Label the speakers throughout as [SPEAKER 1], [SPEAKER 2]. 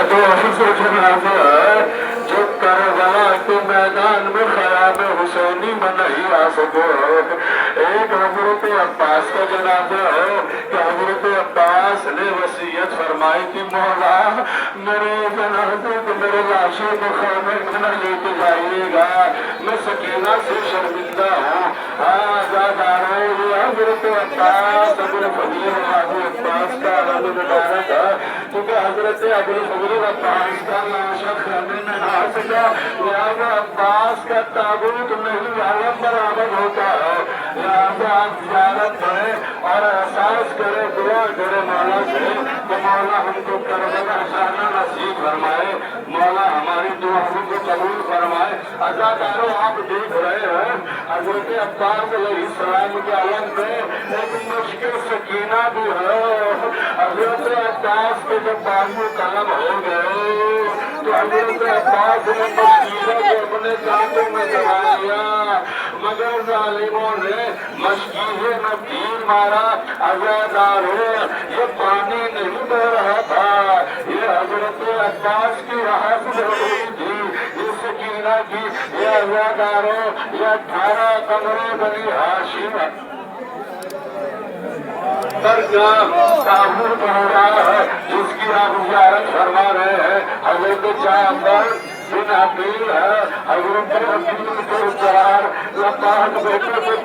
[SPEAKER 1] تو ایسے جنازے ہے جو کربلا کے میدان میں خیام حسینی میں نہیں آ سکے. ایک حضرت عباس کا جنازہ ہے کہ حضرت عباس نے وصیت فرمائی کہ مولا میرے جنازے کو میرے لاشوں کو خیمے میں نہ لے کے جائیے گا, میں سکینہ سے شرمندہ ہوں. یہ حضرت عباس ابوالفضل ابو عباس کا عالم مبارک ہے, کیونکہ حضرت ابوالفضل عباس کا لاشا خیمے میں نہ آ سکا, لہذا عباس کا تابوت نہیں عالم برآمد ہوتا ہے. لہذا آپ زیارت کریں اور احساس کریں, دعا کریں مولا سے کہ مولا ہم کو کربلا جانا نصیب فرمائے, مولا ہماری دعاؤں کو قبول فرمائے. عزادارو آپ دیکھ رہے ہیں حضرت عباس علیہ السلام کے عالم میں ایک مشکل سکینہ بھی ہے. حضرت عباس کے جب بازو قلم ہو گئے تو حضرت عباس نے مشکلوں کو اپنے دانتوں میں دبا لیا, مگر ظالموں نے مشکیزے میں تیر مارا. عزادارو یہ پانی نہیں بہ رہا تھا, یہ حضرت عباس کی راحت ہو رہی تھی, یہ سکینہ کی. یہ عزادارو یہ 18 قمریں بنی ہاشم پر کا تابوت ہو رہا ہے جس کی آپ زیارت فرما رہے ہیں. حضرت جعفر بن عقیل ہے, حضرت عقیل کے چار لباس بیٹے میں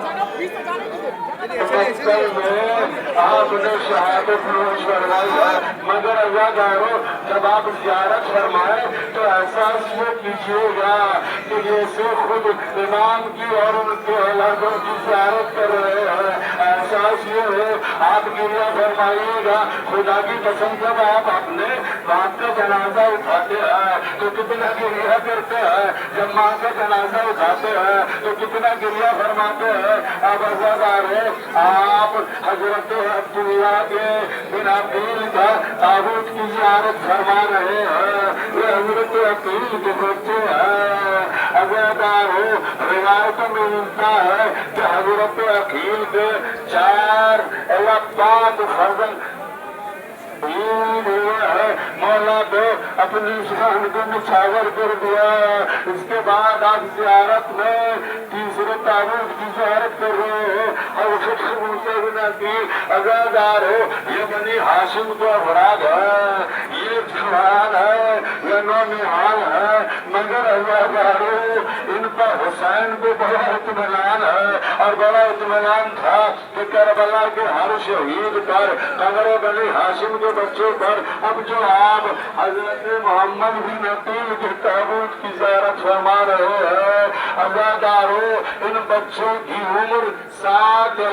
[SPEAKER 1] آپ نے شہادت نوش فرمائی ہے. مگر عزادارو جب آپ زیارت فرمائیں تو احساس یہ کیجیے گا کہ جیسے خود امام کی اور ان کے اولادوں کی زیارت کر رہے ہیں. احساس یہ ہے آپ گریہ فرمائیے گا. خدا کی قسم جب آپ اپنے باپ کا جنازہ اٹھاتے ہیں تو کتنا گریہ کرتے ہیں, جب ماں کا جنازہ اٹھاتے ہیں تو کتنا گریہ فرماتے ہیں. اب عزادارو آپ حضرت عبداللہ کے بن عقیل کا تابوت کی زیارت فرما رہے ہیں. یہ حضرت عقیل کے بچے ہیں. عزادارو روایت میں ملتا ہے کہ حضرت عقیل کے 4 یا 5 فرزند ہوئے ہیں. مولا تو اپنی شان کو نچھاور کر دیا. اس کے بعد آپ زیارت میں تیسرے تابوت کی زیارت کر رہے ہیں. عزادارو یہ بنی ہاشم کو افراد ہے, یہ جوان ہے, یہ نونہال ہے, مگر عزادارو ان پر حسین کو بڑا اطمینان ہے اور بڑا اطمینان تھا کہ کربلا کے ہر شہید پر قبر بنی ہاشم کے بچوں پر اب جو آپ حضرت محمد بن عقیل کے تابوت کی زیارت فرما رہے ہیں. عزادارو ان بچوں کی عمر 7 یا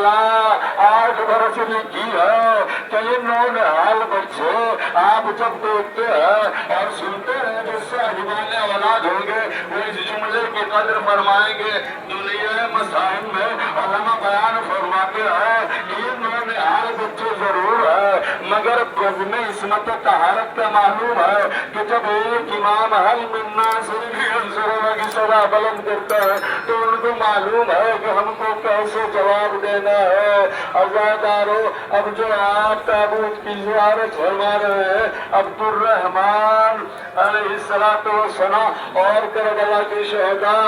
[SPEAKER 1] 8 برس کی ہے کہ یہ نونہال بچے آپ جب دیکھتے ہیں اور سنتے ہیں جو صاحبان اولاد ہوں گے وہ اس جملے کی قدر فرمائیں گے. دنیا مسائل میں علماء بیان فرماتے ہیں کہ یہ نونہال بچے ضرور ہے, مگر قدم عصمت طہارت کا معلوم ہے کہ جب ایک امام حل منا کی صدا بلند کرتا ہے تو ان کو معلوم ہے کہ ہم کو کیسے جواب دینا ہے. عزادارو اب جو آپ تابوت کی زیارت فرما رہے ہیں عبد الرحمن علیہ السلام اور کربلا کے شہداء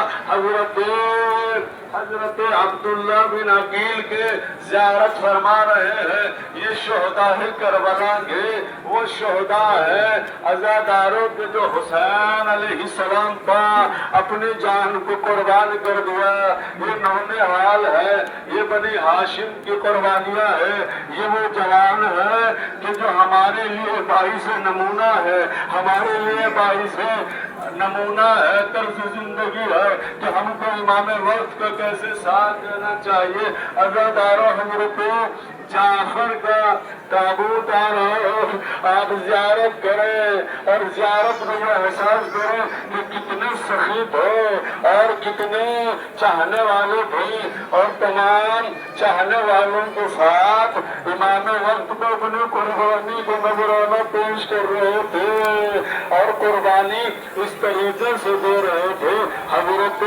[SPEAKER 1] حضرت عبداللہ بن عقیل کے زیارت فرما رہے ہیں. یہ شہداء کربلا کے وہ شہداء ہیں عزاداروں کے جو حسین علیہ السلام کا اپنی جان کو قربان کر دیا. یہ نونہال ہے, یہ بنی ہاشم کی قربانیاں ہیں. یہ وہ جوان ہے کہ جو ہمارے لیے باعث نمونہ ہے, ہمارے لیے باعث نمونہ ہے, طرز زندگی ہے کہ ہم کو امام وقت کا کیسے ساتھ دینا چاہیے. عزادارو حضرت جعفر کا تابوت آ رہا ہے, آپ زیارت کریں اور زیارت میں یہ احساس کریں کہ کتنے سخی تھے اور کتنے چاہنے والے تھے اور تمام چاہنے والوں کے ساتھ امام وقت کو اپنی قربانی کو نذرانہ پیش کر رہے تھے اور قربانی اس طریقے سے دے رہے تھے. حضرت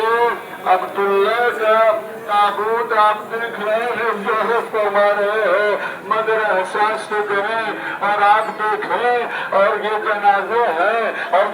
[SPEAKER 1] عبداللہ کا تابوت آپ دیکھ رہے ہیں, زیارت فرما رہے ہیں, مگر احساس تو کریں اور آپ دیکھیں اور یہ جنازے ہیں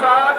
[SPEAKER 1] 7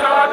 [SPEAKER 1] 7